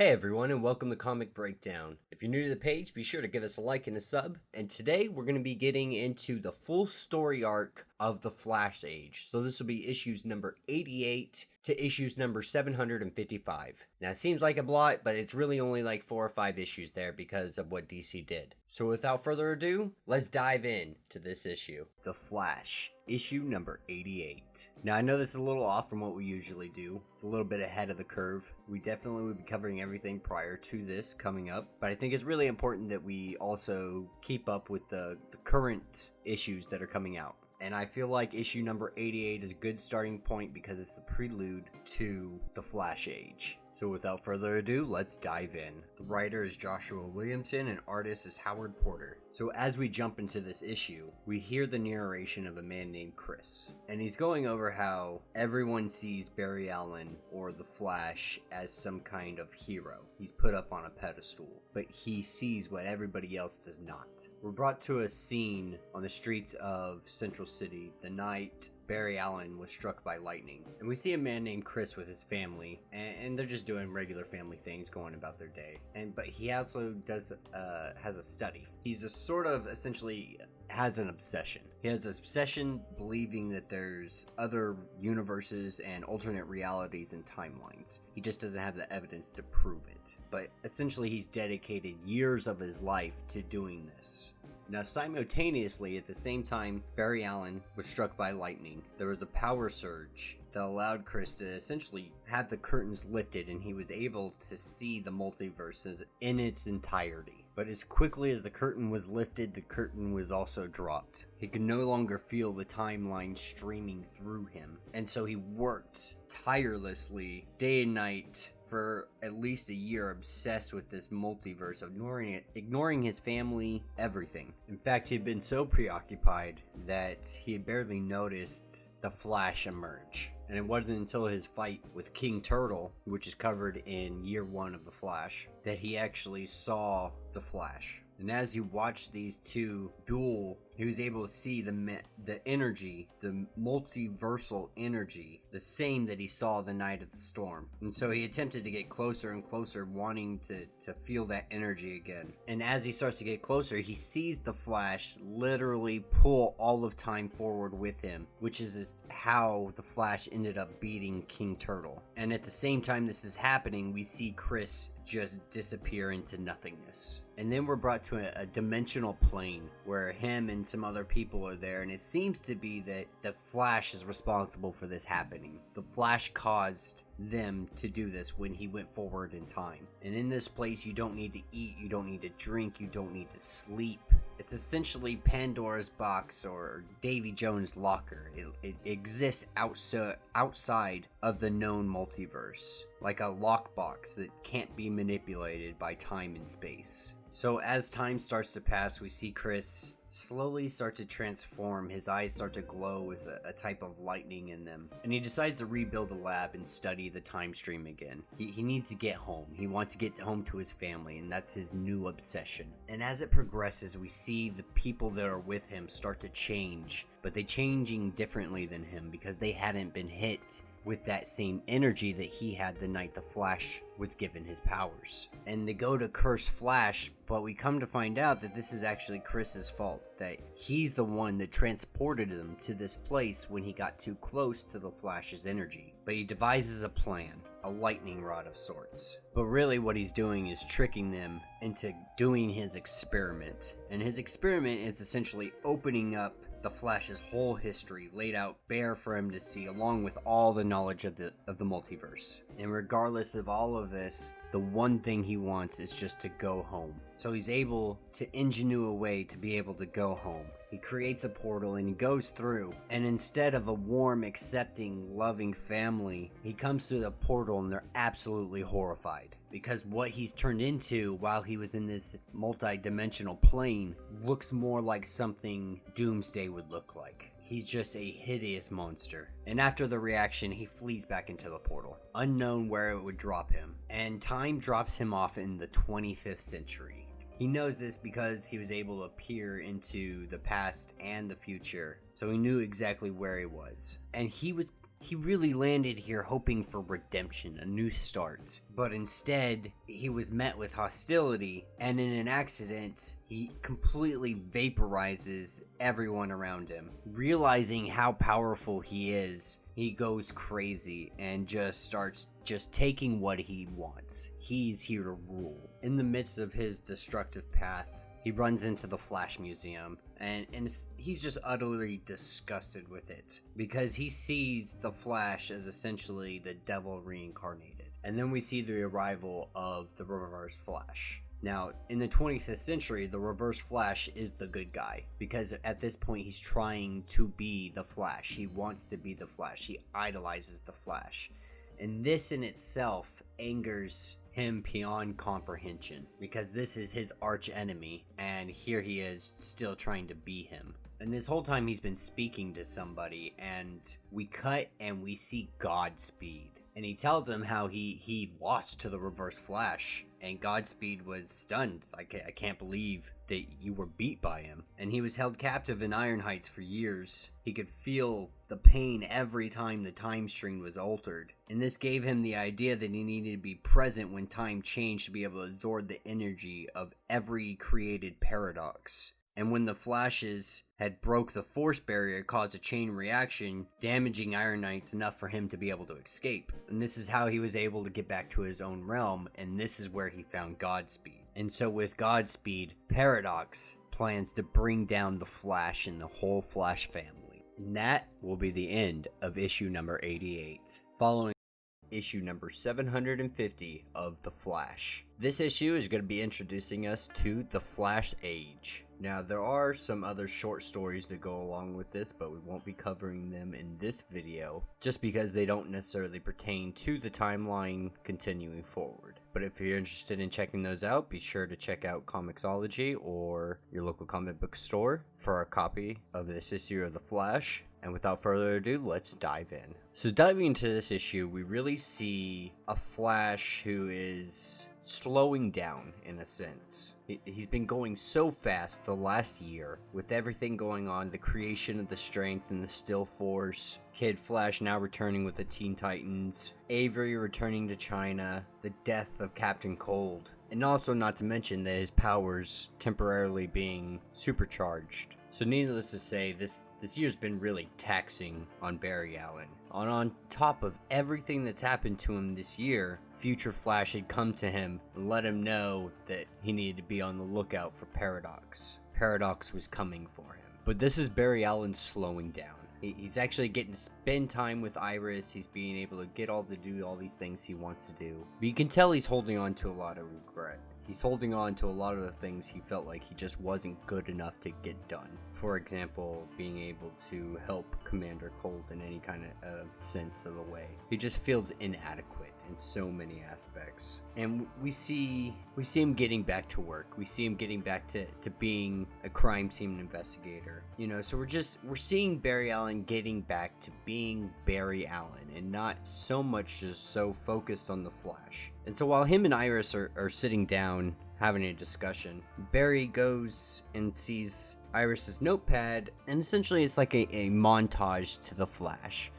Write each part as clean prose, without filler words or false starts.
Hey everyone, and welcome to Comic Breakdown. If you're new to the page, be sure to give us a like and a sub. And today we're going to be getting into the full story arc of the Flash Age. So this will be issues number 88 to issues number 755. Now it seems like a lot, but it's really only like 4 or 5 issues there because of what DC did. So without further ado, let's dive in to this issue. The Flash, issue number 88. Now I know this is a little off from what we usually do. It's a little bit ahead of the curve. We definitely will be covering everything prior to this coming up, but I think it's really important that we also keep up with the current issues that are coming out. And I feel like issue number 88 is a good starting point because it's the prelude to the Flash Age. So without further ado, let's dive in. The writer is Joshua Williamson and artist is Howard Porter. So as we jump into this issue, we hear the narration of a man named Chris. And he's going over how everyone sees Barry Allen or the Flash as some kind of hero. He's put up on a pedestal, but he sees what everybody else does not. We're brought to a scene on the streets of Central City the night Barry Allen was struck by lightning. And we see a man named Chris with his family, and they're just doing regular family things, going about their day. But he also has a study. He's essentially has an obsession. He has an obsession believing that there's other universes and alternate realities and timelines. He just doesn't have the evidence to prove it. But essentially he's dedicated years of his life to doing this. Now, simultaneously, at the same time Barry Allen was struck by lightning, there was a power surge that allowed Chris to essentially have the curtains lifted, and he was able to see the multiverses in its entirety. But as quickly as the curtain was lifted, the curtain was also dropped. He could no longer feel the timeline streaming through him, and so he worked tirelessly day and night for at least a year, obsessed with this multiverse, ignoring his family, everything. In fact, he had been so preoccupied that he had barely noticed the Flash emerge. And it wasn't until his fight with King Turtle, which is covered in year 1 of the Flash, that he actually saw the Flash. And as he watched these two duel, he was able to see the energy, the multiversal energy, the same that he saw the night of the storm. And so he attempted to get closer and closer, wanting to feel that energy again. And as he starts to get closer, he sees the Flash literally pull all of time forward with him, which is how the Flash ended up beating King Turtle. And at the same time this is happening, we see Chris just disappear into nothingness. And then we're brought to a dimensional plane where him and some other people are there, and it seems to be that the Flash is responsible for this happening. The Flash caused them to do this when he went forward in time. And in this place, you don't need to eat, you don't need to drink, you don't need to sleep. It's essentially Pandora's box or Davy Jones' locker. It exists outside of the known multiverse, like a lockbox that can't be manipulated by time and space. So as time starts to pass, we see Chris slowly start to transform. His eyes start to glow with a type of lightning in them. And he decides to rebuild the lab and study the time stream again. He needs to get home. He wants to get home to his family, and that's his new obsession. And as it progresses, we see the people that are with him start to change, but they changing differently than him because they hadn't been hit with that same energy that he had the night the Flash was given his powers. And they go to curse Flash, but we come to find out that this is actually Chris's fault, that he's the one that transported them to this place when he got too close to the Flash's energy. But he devises a plan, a lightning rod of sorts. But really what he's doing is tricking them into doing his experiment. And his experiment is essentially opening up the Flash's whole history laid out bare for him to see, along with all the knowledge of the multiverse. And regardless of all of this, the one thing he wants is just to go home. So he's able to engineer a way to be able to go home. He creates a portal and he goes through, and instead of a warm, accepting, loving family, he comes through the portal and they're absolutely horrified. Because what he's turned into while he was in this multi-dimensional plane looks more like something Doomsday would look like. He's just a hideous monster. And after the reaction, he flees back into the portal, unknown where it would drop him. And time drops him off in the 25th century. He knows this because he was able to peer into the past and the future, so he knew exactly where he was. And he was he really landed here hoping for redemption, a new start. But instead, he was met with hostility, and in an accident, he completely vaporizes everyone around him. Realizing how powerful he is, he goes crazy and just starts taking what he wants. He's here to rule. In the midst of his destructive path, he runs into the Flash Museum, and he's just utterly disgusted with it, because he sees the Flash as essentially the devil reincarnated. And then we see the arrival of the Reverse Flash. Now, in the 25th century, the Reverse Flash is the good guy, because at this point he's trying to be the Flash. He wants to be the Flash. He idolizes the Flash. And this in itself angers him beyond comprehension, because this is his arch enemy, and here he is still trying to be him. And this whole time he's been speaking to somebody, and we cut and we see Godspeed. And he tells him how he lost to the Reverse Flash, and Godspeed was stunned. Like, I can't believe that you were beat by him. And he was held captive in Iron Heights for years. He could feel the pain every time the time string was altered. And this gave him the idea that he needed to be present when time changed to be able to absorb the energy of every created paradox. And when the Flashes had broke the force barrier, it caused a chain reaction, damaging Iron Knights enough for him to be able to escape. And this is how he was able to get back to his own realm, and this is where he found Godspeed. And so with Godspeed, Paradox plans to bring down the Flash and the whole Flash family. And that will be the end of issue number 88. Following issue number 750 of The Flash. This issue is going to be introducing us to the Flash Age. Now, there are some other short stories that go along with this, but we won't be covering them in this video, just because they don't necessarily pertain to the timeline continuing forward. But if you're interested in checking those out, be sure to check out Comixology or your local comic book store for a copy of this issue of The Flash. And without further ado, let's dive in. So diving into this issue, we really see a Flash who is slowing down in a sense. He's been going so fast the last year with everything going on, the creation of the Strength and the Still Force, Kid Flash now returning with the Teen Titans, Avery returning to China, the death of Captain Cold, and also not to mention that his powers temporarily being supercharged. So needless to say, this year's been really taxing on Barry Allen. On top of everything that's happened to him this year, Future Flash had come to him and let him know that he needed to be on the lookout for Paradox. Paradox was coming for him. But this is Barry Allen slowing down. He's actually getting to spend time with Iris. He's being able to do all these things he wants to do. But you can tell he's holding on to a lot of regret. He's holding on to a lot of the things he felt like he just wasn't good enough to get done. For example, being able to help Commander Cold in any kind of sense of the way. He just feels inadequate in so many aspects. And we see him getting back to work. We see him getting back to being a crime scene investigator. You know, so we're seeing Barry Allen getting back to being Barry Allen and not so much just so focused on the Flash. And so while him and Iris are sitting down having a discussion, Barry goes and sees Iris's notepad, and essentially it's like a montage to the Flash.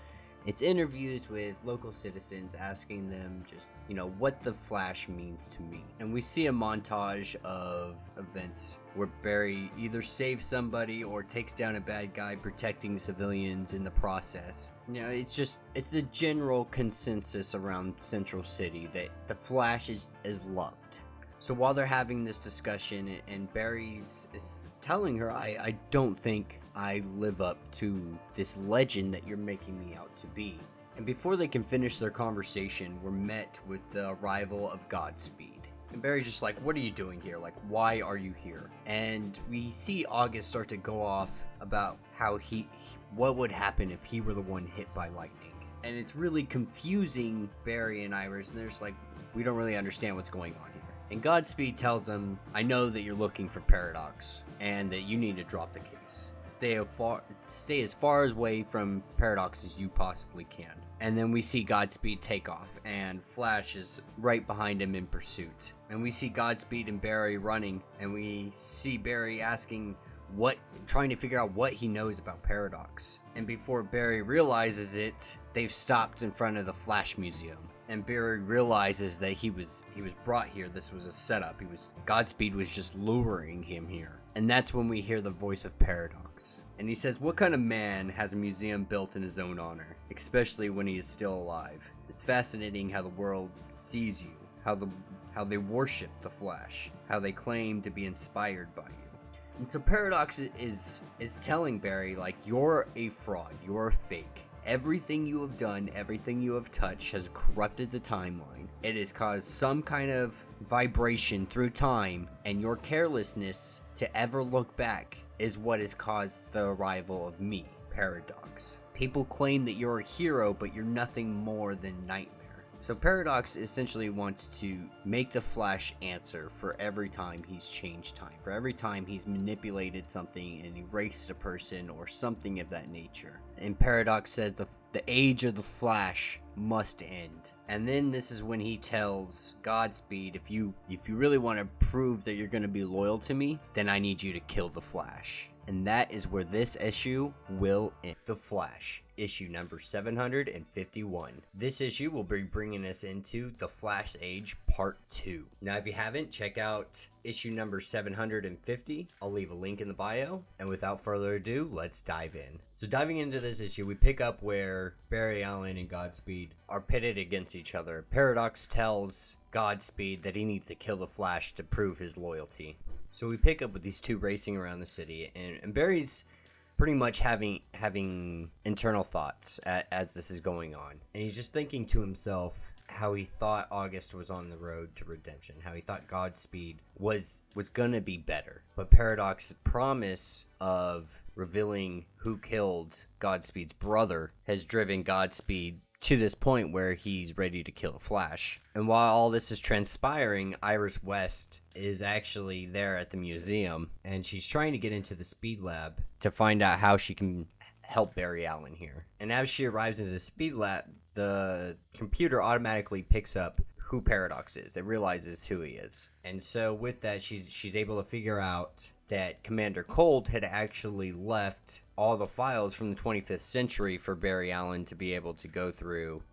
It's interviews with local citizens asking them just, what the Flash means to me. And we see a montage of events where Barry either saves somebody or takes down a bad guy, protecting civilians in the process. It's the general consensus around Central City that the Flash is loved. So while they're having this discussion, and Barry's is telling her, I don't think I live up to this legend that you're making me out to be. And before they can finish their conversation, we're met with the arrival of Godspeed. And Barry's just like, what are you doing here? Like, why are you here? And we see August start to go off about how what would happen if he were the one hit by lightning. And it's really confusing Barry and Iris, and they're just like, we don't really understand what's going on here. And Godspeed tells him, I know that you're looking for Paradox, and that you need to drop the case. Stay as far away from Paradox as you possibly can. And then we see Godspeed take off, and Flash is right behind him in pursuit. And we see Godspeed and Barry running, and we see Barry asking, trying to figure out what he knows about Paradox. And before Barry realizes it, they've stopped in front of the Flash Museum. And Barry realizes that he was brought here. This was a setup. Godspeed was just luring him here. And that's when we hear the voice of Paradox. And he says, "What kind of man has a museum built in his own honor, especially when he is still alive? It's fascinating how the world sees you, how they worship the Flash, how they claim to be inspired by you." And so Paradox is telling Barry, like, you're a fraud, you're a fake. Everything you have done, everything you have touched has corrupted the timeline. It has caused some kind of vibration through time, and your carelessness to ever look back is what has caused the arrival of me, Paradox. People claim that you're a hero, but you're nothing more than nightmare. So Paradox essentially wants to make the Flash answer for every time he's changed time, for every time he's manipulated something and erased a person or something of that nature. And Paradox says the age of the Flash must end. And then this is when he tells Godspeed, if you really want to prove that you're going to be loyal to me, then I need you to kill the Flash. And that is where this issue will end. The Flash, issue number 751. This issue will be bringing us into The Flash Age Part 2. Now, if you haven't, check out issue number 750. I'll leave a link in the bio. And without further ado, let's dive in. So diving into this issue, we pick up where Barry Allen and Godspeed are pitted against each other. Paradox tells Godspeed that he needs to kill the Flash to prove his loyalty. So we pick up with these two racing around the city, and Barry's pretty much having internal thoughts as this is going on. And he's just thinking to himself how he thought August was on the road to redemption, how he thought Godspeed was gonna be better. But Paradox's promise of revealing who killed Godspeed's brother has driven Godspeed to this point where he's ready to kill the Flash. And while all this is transpiring, Iris West is actually there at the museum, and she's trying to get into the speed lab to find out how she can help Barry Allen here. And as she arrives into the speed lab, the computer automatically picks up who Paradox is. It realizes who he is. And so with that, she's able to figure out that Commander Cold had actually left all the files from the 25th century for Barry Allen to be able to go through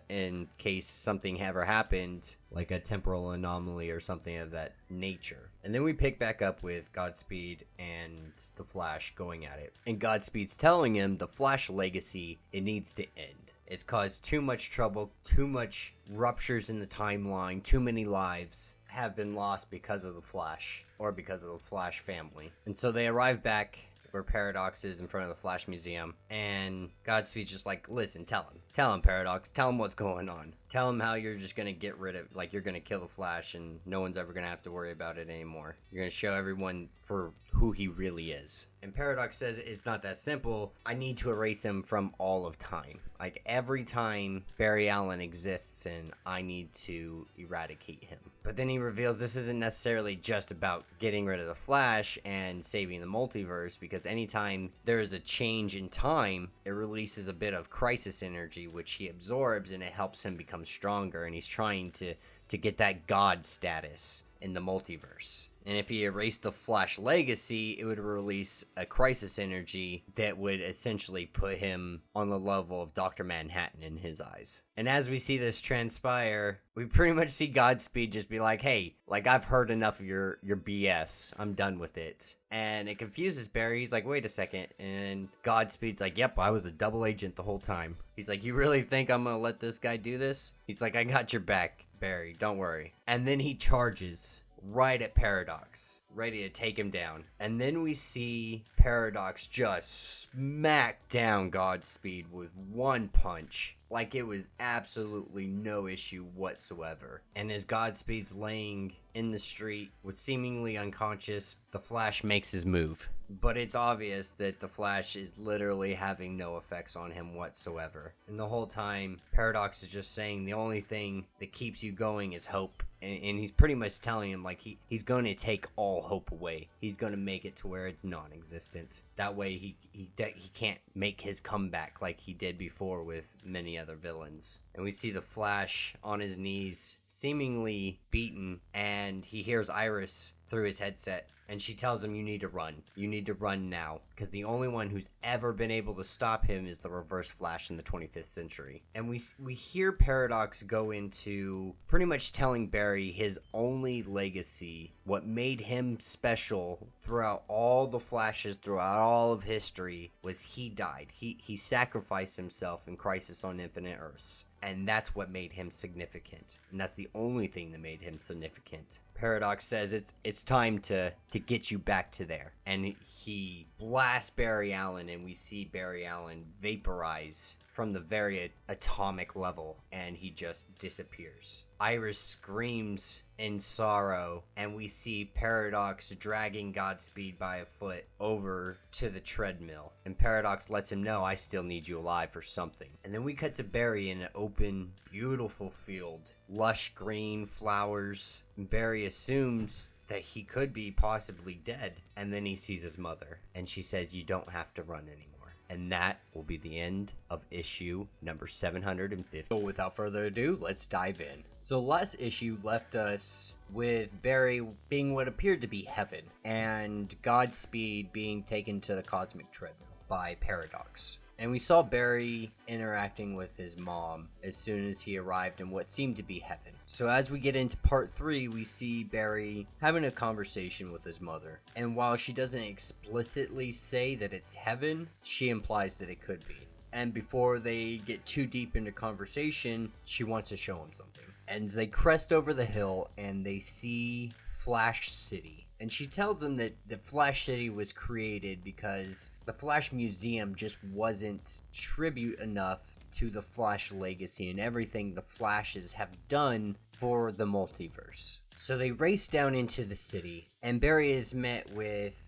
in case something ever happened, like a temporal anomaly or something of that nature. And then we pick back up with Godspeed and the Flash going at it. And Godspeed's telling him the Flash legacy, it needs to end. It's caused too much trouble, too much ruptures in the timeline, too many lives have been lost because of the Flash, or because of the Flash family. And so they arrive back where Paradox is in front of the Flash Museum, and Godspeed's just like, listen, tell him Paradox, tell him what's going on. Tell him how you're just gonna get rid of, like, you're gonna kill the Flash and no one's ever gonna have to worry about it anymore. You're gonna show everyone for who he really is. And Paradox says it's not that simple. I need to erase him from all of time. Like, every time Barry Allen exists, and I need to eradicate him. But then he reveals this isn't necessarily just about getting rid of the Flash and saving the multiverse, because anytime there is a change in time, it releases a bit of crisis energy, which he absorbs, and it helps him become stronger, and he's trying to get that god status in the multiverse. And if he erased the Flash legacy, it would release a crisis energy that would essentially put him on the level of Dr. Manhattan in his eyes. And as we see this transpire, we pretty much see Godspeed just be like, hey, like, I've heard enough of your BS. I'm done with it. And it confuses Barry. He's like, wait a second. And Godspeed's like, yep, I was a double agent the whole time. He's like, you really think I'm gonna let this guy do this? He's like, I got your back, Barry, don't worry. And then he charges right at Paradox, ready to take him down. And then we see Paradox just smack down Godspeed with one punch, like it was absolutely no issue whatsoever. And as Godspeed's laying in the street with seemingly unconscious, the Flash makes his move. But it's obvious that the Flash is literally having no effects on him whatsoever. And the whole time, Paradox is just saying the only thing that keeps you going is hope. And he's pretty much telling him, like, he's going to take all hope away. He's going to make it to where it's non-existent. That way he can't make his comeback like he did before with many other villains. And we see the Flash on his knees, seemingly beaten, and he hears Iris through his headset. And she tells him, you need to run. You need to run now. Because the only one who's ever been able to stop him is the Reverse Flash in the 25th century. And we hear Paradox go into pretty much telling Barry his only legacy, what made him special throughout all the Flashes, throughout all of history, was he died. He sacrificed himself in Crisis on Infinite Earths. And that's what made him significant. And that's the only thing that made him significant. Paradox says it's time to get you back to there. And he blasts Barry Allen, and we see Barry Allen vaporize from the very atomic level, and he just disappears. Iris screams in sorrow, and we see Paradox dragging Godspeed by a foot over to the treadmill. And Paradox lets him know, I still need you alive for something. And then we cut to Barry in an open, beautiful field. Lush green flowers. Barry assumes that he could be possibly dead. And then he sees his mother, and she says, you don't have to run anymore. And that will be the end of issue number 750. So without further ado, let's dive in. So last issue left us with Barry being what appeared to be heaven, and Godspeed being taken to the cosmic treadmill by Paradox. And we saw Barry interacting with his mom as soon as he arrived in what seemed to be heaven. So as we get into part 3, we see Barry having a conversation with his mother. And while she doesn't explicitly say that it's heaven, she implies that it could be. And before they get too deep into conversation, she wants to show him something. And they crest over the hill and they see Flash City. And she tells him that the Flash City was created because the Flash Museum just wasn't tribute enough to the Flash legacy and everything the Flashes have done for the multiverse. So they race down into the city, and Barry is met with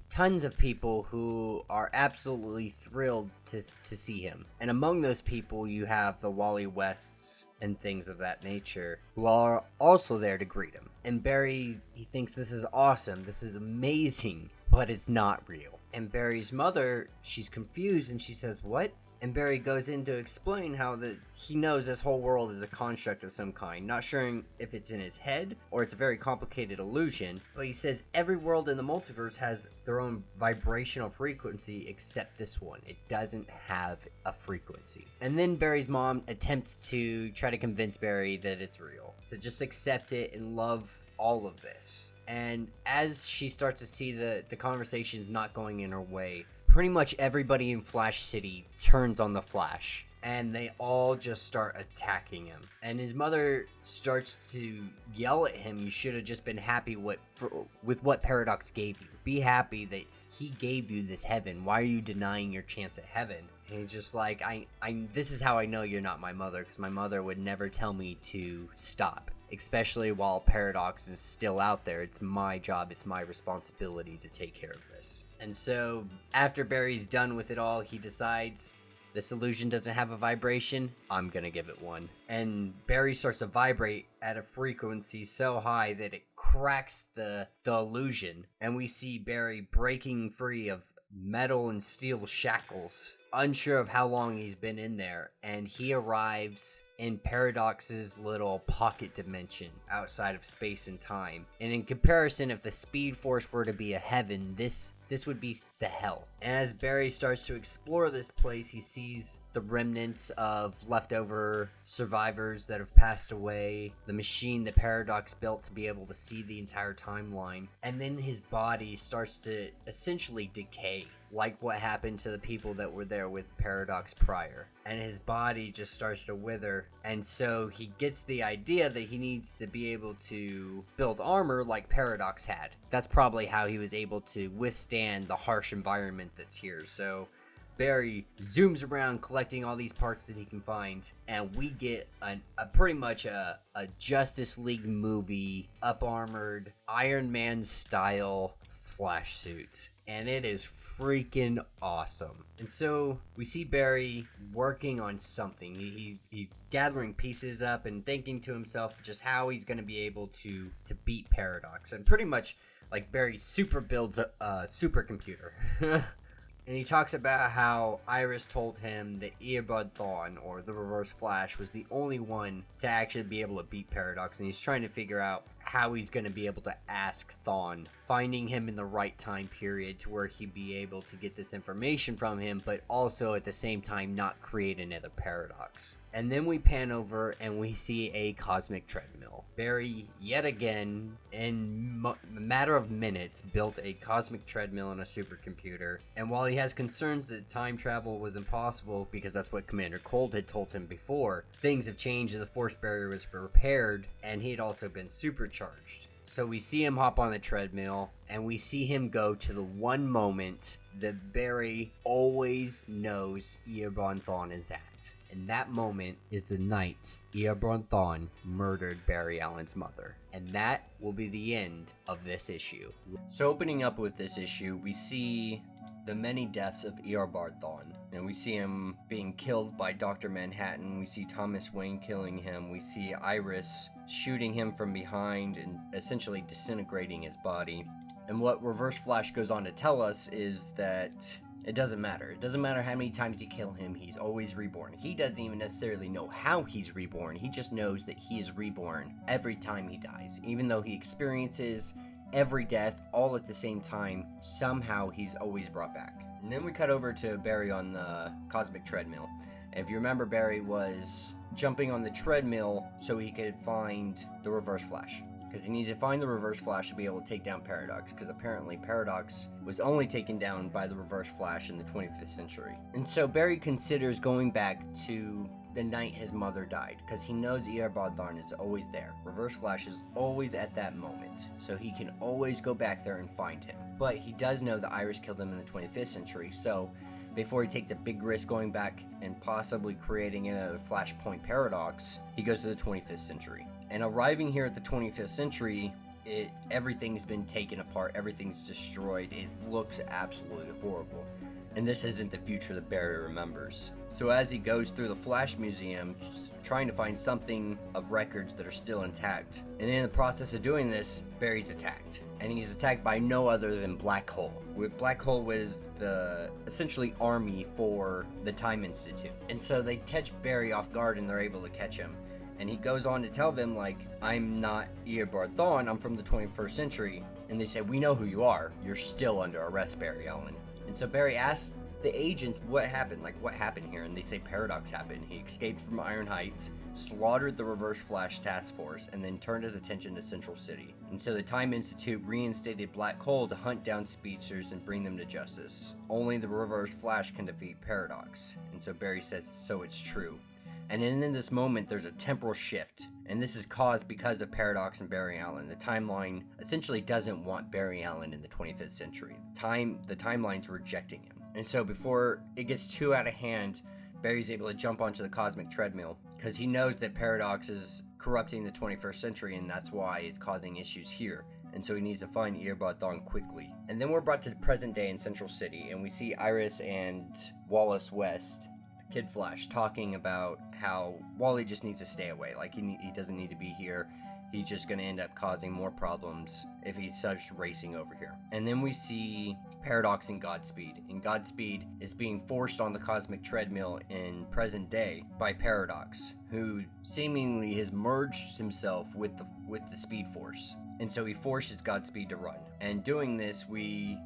tons of people who are absolutely thrilled to see him. And among those people, you have the Wally Wests and things of that nature who are also there to greet him. And Barry, he thinks this is awesome, this is amazing, but it's not real. And Barry's mother, she's confused and she says, what? And Barry goes in to explain how that he knows this whole world is a construct of some kind, not sure if it's in his head or it's a very complicated illusion, but he says every world in the multiverse has their own vibrational frequency except this one. It doesn't have a frequency. And then Barry's mom attempts to try to convince Barry that it's real, to just accept it and love all of this. And as she starts to see the conversation's not going in her way, pretty much everybody in Flash City turns on the Flash, and they all just start attacking him. And his mother starts to yell at him, you should have just been happy with what Paradox gave you. Be happy that he gave you this heaven. Why are you denying your chance at heaven? And he's just like, this is how I know you're not my mother, because my mother would never tell me to stop. Especially while Paradox is still out there, it's my job, it's my responsibility to take care of this. And so, after Barry's done with it all, he decides, this illusion doesn't have a vibration, I'm gonna give it one. And Barry starts to vibrate at a frequency so high that it cracks the illusion. And we see Barry breaking free of metal and steel shackles, unsure of how long he's been in there, and he arrives in Paradox's little pocket dimension outside of space and time. And in comparison, if the Speed Force were to be a heaven, this would be the hell. And as Barry starts to explore this place, he sees the remnants of leftover survivors that have passed away, the machine that Paradox built to be able to see the entire timeline, and then his body starts to essentially decay, like what happened to the people that were there with Paradox prior. And his body just starts to wither, and so he gets the idea that he needs to be able to build armor like Paradox had. That's probably how he was able to withstand the harsh environment that's here. So Barry zooms around collecting all these parts that he can find, and we get pretty much a Justice League movie, up-armored, Iron Man style Flash suit, and it is freaking awesome. And so we see Barry working on something. He's gathering pieces up and thinking to himself just how he's going to be able to beat Paradox, and pretty much like Barry super builds a supercomputer. And he talks about how Iris told him that Eobard Thawne, or the Reverse Flash, was the only one to actually be able to beat Paradox, and he's trying to figure out how he's going to be able to ask Thawne, finding him in the right time period to where he'd be able to get this information from him, but also at the same time not create another paradox. And then we pan over and we see a cosmic treadmill. Barry, yet again, in a matter of minutes, built a cosmic treadmill in a supercomputer. And while he has concerns that time travel was impossible, because that's what Commander Cold had told him before, things have changed and the force barrier was repaired, and he had also been supercharged. So we see him hop on the treadmill, and we see him go to the one moment that Barry always knows Eobard Thawne is at. And that moment is the night Eobard Thawne murdered Barry Allen's mother. And that will be the end of this issue. So opening up with this issue, we see the many deaths of Eobard Thawne. And we see him being killed by Dr. Manhattan. We see Thomas Wayne killing him. We see Iris shooting him from behind and essentially disintegrating his body. And what Reverse Flash goes on to tell us is that it doesn't matter. It doesn't matter how many times you kill him, he's always reborn. He doesn't even necessarily know how he's reborn. He just knows that he is reborn every time he dies. Even though he experiences every death all at the same time, somehow he's always brought back. And then we cut over to Barry on the cosmic treadmill. And if you remember, Barry was jumping on the treadmill so he could find the Reverse Flash. Because he needs to find the Reverse Flash to be able to take down Paradox, because apparently Paradox was only taken down by the Reverse Flash in the 25th century. And so Barry considers going back to the night his mother died, because he knows Eobard Thawne is always there. Reverse Flash is always at that moment, so he can always go back there and find him. But he does know that Iris killed him in the 25th century, so before he takes the big risk going back and possibly creating another Flashpoint paradox, he goes to the 25th century. And arriving here at the 25th century, everything's been taken apart, everything's destroyed, it looks absolutely horrible. And this isn't the future that Barry remembers. So as he goes through the Flash Museum, trying to find something of records that are still intact. And in the process of doing this, Barry's attacked. And he's attacked by no other than Black Hole. Black Hole was the essentially army for the Time Institute. And so they catch Barry off guard and they're able to catch him. And he goes on to tell them, like, I'm not Eobard Thawne, I'm from the 21st century. And they say, we know who you are. You're still under arrest, Barry Allen. And so Barry asks the agents what happened, like what happened here, and they say Paradox happened. He escaped from Iron Heights, slaughtered the Reverse Flash task force, and then turned his attention to Central City. And so the Time Institute reinstated Black Hole to hunt down speedsters and bring them to justice. Only the Reverse Flash can defeat Paradox. And so Barry says, so it's true. And then in this moment, there's a temporal shift. And this is caused because of Paradox and Barry Allen. The timeline essentially doesn't want Barry Allen in the 25th century. The timeline's rejecting him. And so before it gets too out of hand, Barry's able to jump onto the cosmic treadmill because he knows that Paradox is corrupting the 21st century, and that's why it's causing issues here. And so he needs to find Eobard Thawne quickly. And then we're brought to the present day in Central City, and we see Iris and Wallace West, Kid Flash, talking about how Wally just needs to stay away. Like, he doesn't need to be here. He's just going to end up causing more problems if he starts racing over here. And then we see Paradox and Godspeed. And Godspeed is being forced on the cosmic treadmill in present day by Paradox, who seemingly has merged himself with the Speed Force. And so he forces Godspeed to run. And doing this, we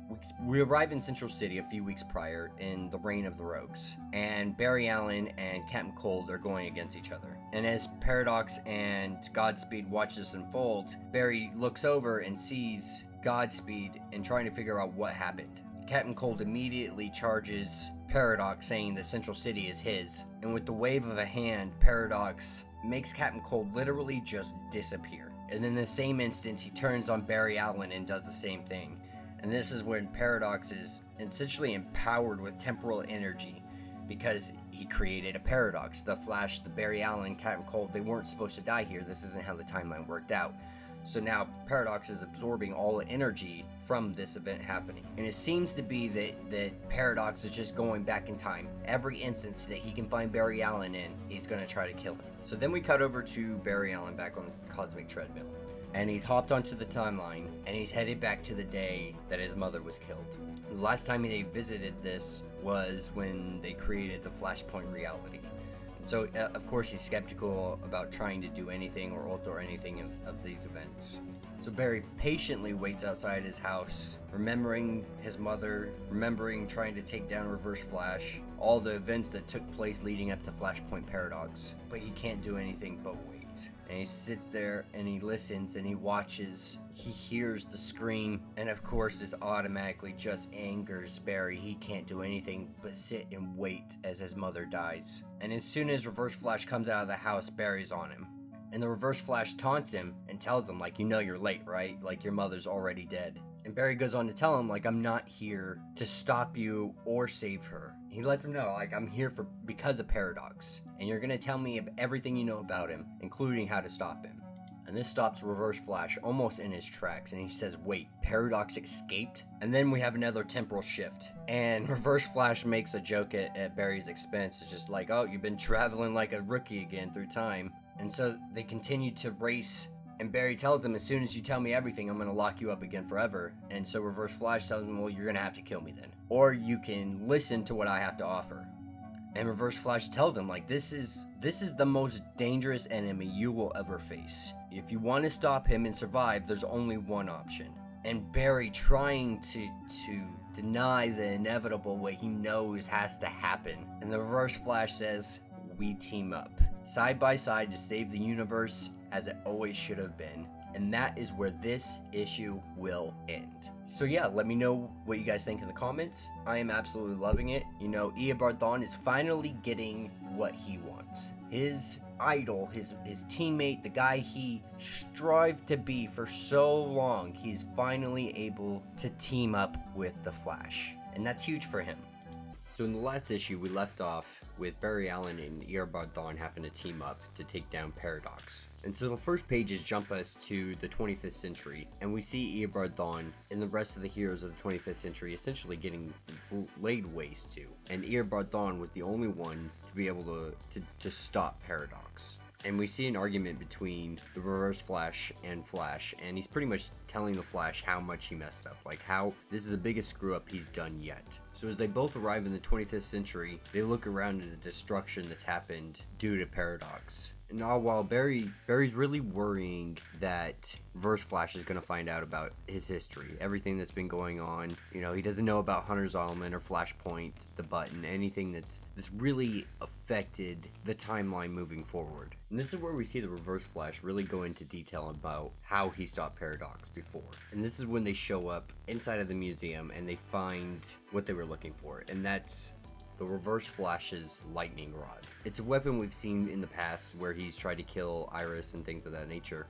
arrive in Central City a few weeks prior in the reign of the Rogues. And Barry Allen and Captain Cold are going against each other. And as Paradox and Godspeed watch this unfold, Barry looks over and sees Godspeed and trying to figure out what happened. Captain Cold immediately charges Paradox, saying that Central City is his. And with the wave of a hand, Paradox makes Captain Cold literally just disappear. And in the same instance, he turns on Barry Allen and does the same thing. And this is when Paradox is essentially empowered with temporal energy, because he created a paradox. The Flash, the Barry Allen, Captain Cold, they weren't supposed to die here. This isn't how the timeline worked out. So now Paradox is absorbing all the energy from this event happening. And it seems to be that Paradox is just going back in time. Every instance that he can find Barry Allen in, he's going to try to kill him. So then we cut over to Barry Allen back on the cosmic treadmill. And he's hopped onto the timeline, and he's headed back to the day that his mother was killed. The last time they visited this was when they created the Flashpoint reality. So, of course, he's skeptical about trying to do anything or alter anything of these events. So Barry patiently waits outside his house, remembering his mother, remembering trying to take down Reverse Flash, all the events that took place leading up to Flashpoint Paradox. But he can't do anything but wait. And he sits there and he listens and he watches. He hears the scream, and of course this automatically just angers Barry. He can't do anything but sit and wait as his mother dies. And as soon as Reverse Flash comes out of the house, Barry's on him. And the Reverse Flash taunts him and tells him, like, you know you're late, right? Like, your mother's already dead. And Barry goes on to tell him, like, I'm not here to stop you or save her. He lets him know, like, I'm here because of Paradox. And you're gonna tell me everything you know about him, including how to stop him. And this stops Reverse Flash almost in his tracks, and he says, wait, Paradox escaped? And then we have another temporal shift, and Reverse Flash makes a joke at Barry's expense. It's just like, oh, you've been traveling like a rookie again through time. And so they continue to race, and Barry tells him, as soon as you tell me everything, I'm gonna lock you up again forever. And so Reverse Flash tells him, well, you're gonna have to kill me then, or you can listen to what I have to offer. And Reverse Flash tells him, like, this is the most dangerous enemy you will ever face. If you want to stop him and survive, there's only one option. And Barry, trying to deny the inevitable, what he knows has to happen. And the Reverse Flash says, we team up, side by side, to save the universe as it always should have been. And that is where this issue will end. So yeah, let me know what you guys think in the comments. I am absolutely loving it. You know, Eobard Thawne is finally getting what he wants. His idol, his teammate, the guy he strived to be for so long, he's finally able to team up with the Flash. And that's huge for him. So in the last issue, we left off with Barry Allen and Eobard Thawne having to team up to take down Paradox. And so the first pages jump us to the 25th century, and we see Eobard Thawne and the rest of the heroes of the 25th century essentially getting laid waste to. And Eobard Thawne was the only one to be able to stop Paradox. And we see an argument between the Reverse Flash and Flash, and he's pretty much telling the Flash how much he messed up, like how this is the biggest screw up he's done yet. So as they both arrive in the 25th century, they look around at the destruction that's happened due to Paradox. And all while Barry's really worrying that Reverse Flash is going to find out about his history, everything that's been going on. You know, he doesn't know about Hunter's Element or Flashpoint, the button, anything that's really affected the timeline moving forward. And this is where we see the Reverse Flash really go into detail about how he stopped Paradox before. And this is when they show up inside of the museum and they find what they were looking for, and that's the Reverse Flash's lightning rod. It's a weapon we've seen in the past where he's tried to kill Iris and things of that nature.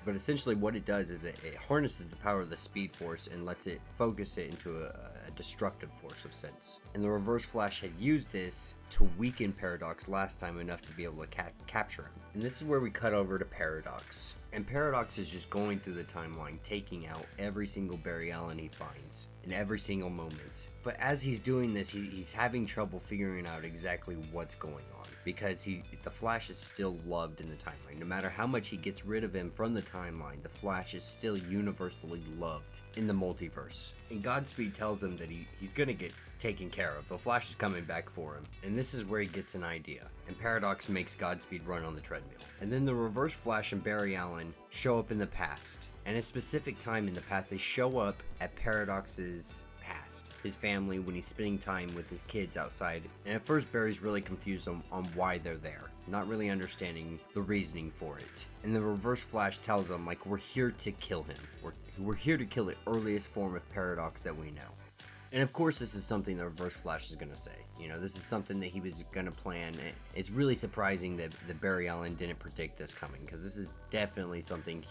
But essentially what it does is it harnesses the power of the Speed Force and lets it focus it into a destructive force of sense. And the Reverse Flash had used this to weaken Paradox last time enough to be able to capture him. And this is where we cut over to Paradox. And Paradox is just going through the timeline, taking out every single Barry Allen he finds in every single moment. But as he's doing this, he's having trouble figuring out exactly what's going on, because the Flash is still loved in the timeline. No matter how much he gets rid of him from the timeline, the Flash is still universally loved in the multiverse. And Godspeed tells him that he's gonna get taken care of. The Flash is coming back for him. And this is where he gets an idea. And Paradox makes Godspeed run on the treadmill. And then the Reverse Flash and Barry Allen show up in the past. And a specific time in the past, they show up at Paradox's past, his family, when he's spending time with his kids outside. And at first Barry's really confused on why they're there, not really understanding the reasoning for it. And the Reverse Flash tells him, like, we're here to kill him. We're here to kill the earliest form of Paradox that we know. And of course this is something the Reverse Flash is going to say. You know, this is something that he was going to plan. It's really surprising that Barry Allen didn't predict this coming, because this is definitely something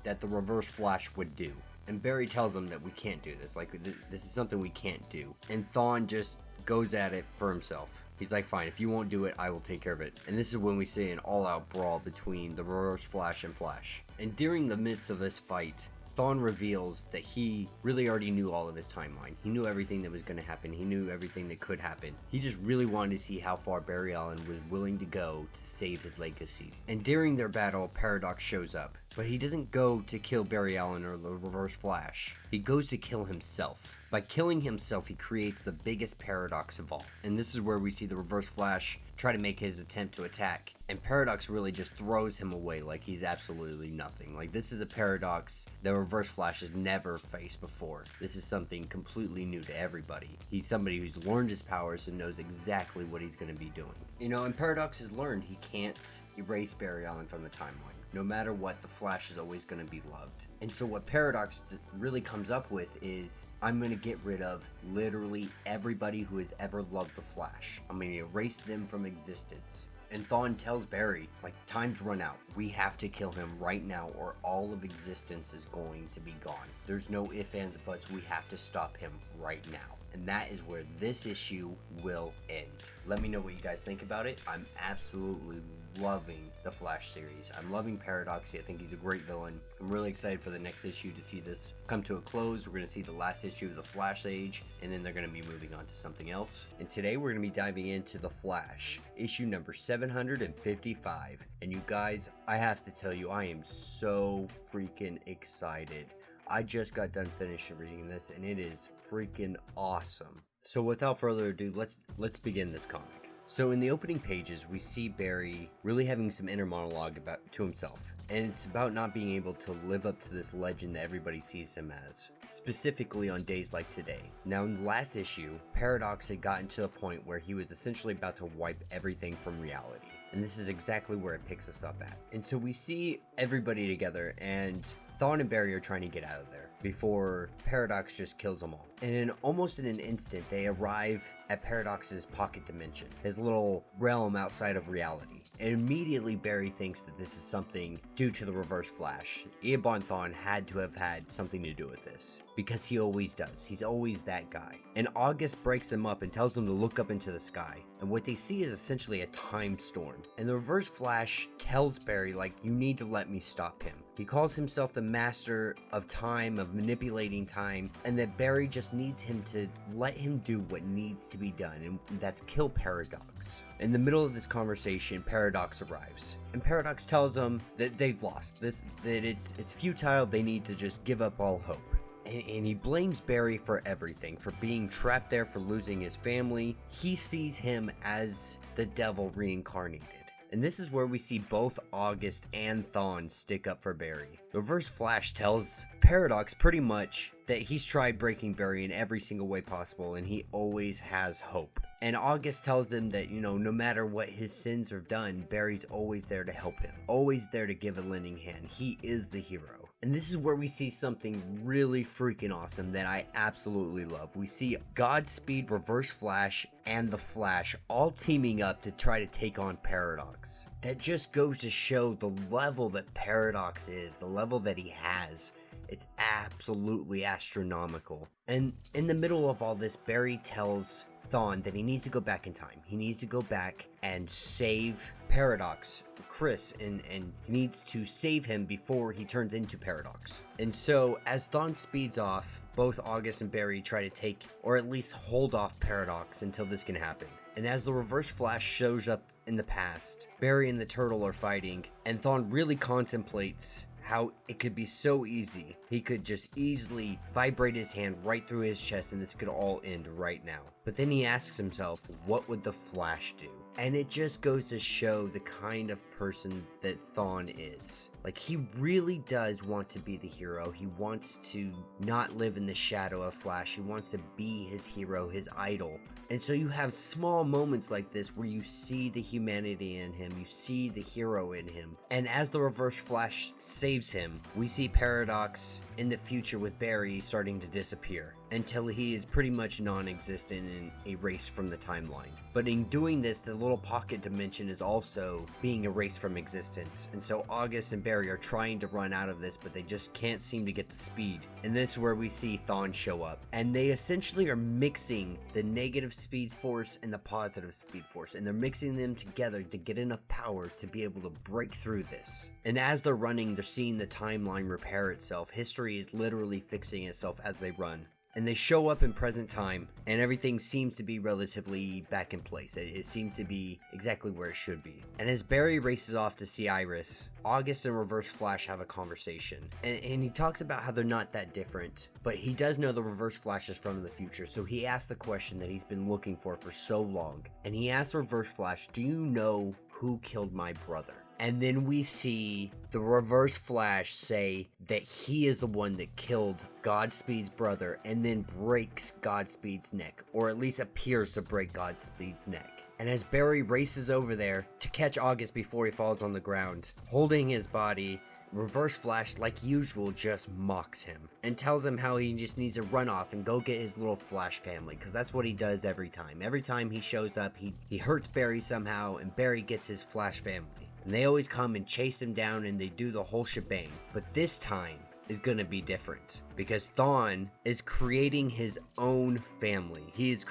that the Reverse Flash would do. And Barry tells him that we can't do this. Like, this is something we can't do. And Thawne just goes at it for himself. He's like, fine, if you won't do it, I will take care of it. And this is when we see an all-out brawl between the Reverse Flash and Flash. And during the midst of this fight, Thawne reveals that he really already knew all of his timeline. He knew everything that was going to happen. He knew everything that could happen. He just really wanted to see how far Barry Allen was willing to go to save his legacy. And during their battle, Paradox shows up. But he doesn't go to kill Barry Allen or the Reverse Flash. He goes to kill himself. By killing himself, he creates the biggest paradox of all. And this is where we see the Reverse Flash try to make his attempt to attack. And Paradox really just throws him away like he's absolutely nothing. Like, this is a Paradox that Reverse Flash has never faced before. This is something completely new to everybody. He's somebody who's learned his powers and knows exactly what he's going to be doing. You know, and Paradox has learned he can't erase Barry Allen from the timeline. No matter what, the Flash is always going to be loved. And so what Paradox really comes up with is, I'm going to get rid of literally everybody who has ever loved the Flash. I'm going to erase them from existence. And Thawne tells Barry, like, time's run out. We have to kill him right now or all of existence is going to be gone. There's no ifs, ands, buts. We have to stop him right now. And that is where this issue will end. Let me know what you guys think about it. I'm absolutely loving the Flash series. I'm loving Paradox. I think he's a great villain. I'm really excited for the next issue to see this come to a close. We're going to see the last issue of the Flash Age, and then they're going to be moving on to something else. And today we're going to be diving into the Flash, issue number 755. And you guys, I have to tell you, I am so freaking excited. I just got done finishing reading this, and it is freaking awesome. So without further ado, let's begin this comic. So in the opening pages, we see Barry really having some inner monologue to himself. And it's about not being able to live up to this legend that everybody sees him as, specifically on days like today. Now in the last issue, Paradox had gotten to the point where he was essentially about to wipe everything from reality. And this is exactly where it picks us up at. And so we see everybody together, and Thawne and Barry are trying to get out of there before Paradox just kills them all. And almost in an instant, they arrive at Paradox's pocket dimension, his little realm outside of reality. And immediately Barry thinks that this is something due to the Reverse Flash. Eobard Thawne had to have had something to do with this, because he always does. He's always that guy. And August breaks them up and tells them to look up into the sky. And what they see is essentially a time storm. And the Reverse Flash tells Barry, like, you need to let me stop him. He calls himself the master of time, of manipulating time, and that Barry just needs him to let him do what needs to be done, and that's kill Paradox. In the middle of this conversation, Paradox arrives, and Paradox tells them that they've lost, that it's futile, they need to just give up all hope. And he blames Barry for everything, for being trapped there, for losing his family. He sees him as the devil reincarnated. And this is where we see both August and Thawne stick up for Barry. The Reverse Flash tells Paradox pretty much that he's tried breaking Barry in every single way possible, and he always has hope. And August tells him that, you know, no matter what his sins have done, Barry's always there to help him. Always there to give a lending hand. He is the hero. And this is where we see something really freaking awesome that I absolutely love. We see Godspeed, Reverse Flash, and the Flash all teaming up to try to take on Paradox. That just goes to show the level that Paradox is, the level that he has. It's absolutely astronomical. And in the middle of all this, Barry tells Thawne that he needs to go back in time. He needs to go back and save Paradox, Chris, and he needs to save him before he turns into Paradox. And so as Thawne speeds off, both August and Barry try to take, or at least hold off Paradox until this can happen. And as the Reverse Flash shows up in the past, Barry and the Turtle are fighting, and Thawne really contemplates how it could be so easy. He could just easily vibrate his hand right through his chest and this could all end right now. But then he asks himself, what would the Flash do? And it just goes to show the kind of person that Thawne is. Like, he really does want to be the hero. He wants to not live in the shadow of Flash. He wants to be his hero, his idol. And so you have small moments like this where you see the humanity in him, you see the hero in him. And as the Reverse Flash saves him, we see Paradox in the future with Barry starting to disappear until he is pretty much non-existent and erased from the timeline. But in doing this, the little pocket dimension is also being erased from existence. And so August and Barry are trying to run out of this, but they just can't seem to get the speed. And this is where we see Thawne show up. And they essentially are mixing the negative speed force and the positive speed force. And they're mixing them together to get enough power to be able to break through this. And as they're running, they're seeing the timeline repair itself. History is literally fixing itself as they run. and they show up in present time, and everything seems to be relatively back in place. It seems to be exactly where it should be. And as Barry races off to see Iris, August and Reverse Flash have a conversation, and he talks about how they're not that different, but he does know the Reverse Flash is from the future, so he asks the question that he's been looking for so long, and he asks Reverse Flash, do you know who killed my brother? And then we see the Reverse Flash say that he is the one that killed Godspeed's brother and then breaks Godspeed's neck, or at least appears to break Godspeed's neck. And as Barry races over there to catch August before he falls on the ground, holding his body, Reverse Flash, like usual, just mocks him and tells him how he just needs to run off and go get his little Flash family, because that's what he does every time. Every time he shows up, he hurts Barry somehow, and Barry gets his Flash family. And they always come and chase him down, and they do the whole shebang. But this time is going to be different, because Thawne is creating his own family. He is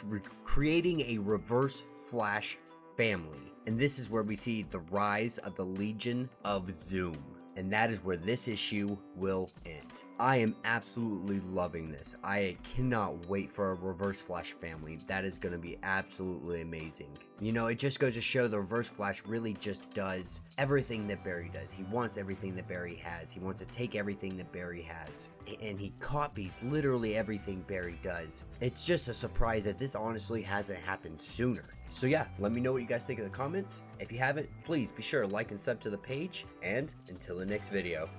creating a Reverse Flash family. And this is where we see the rise of the Legion of Zoom. And that is where this issue will end. I am absolutely loving this. I cannot wait for a Reverse Flash family. That is going to be absolutely amazing. You know, it just goes to show the Reverse Flash really just does everything that Barry does. He wants everything that Barry has. He wants to take everything that Barry has, and he copies literally everything Barry does. It's just a surprise that this honestly hasn't happened sooner. So yeah, let me know what you guys think in the comments. If you haven't, please be sure to like and sub to the page, and until the next video.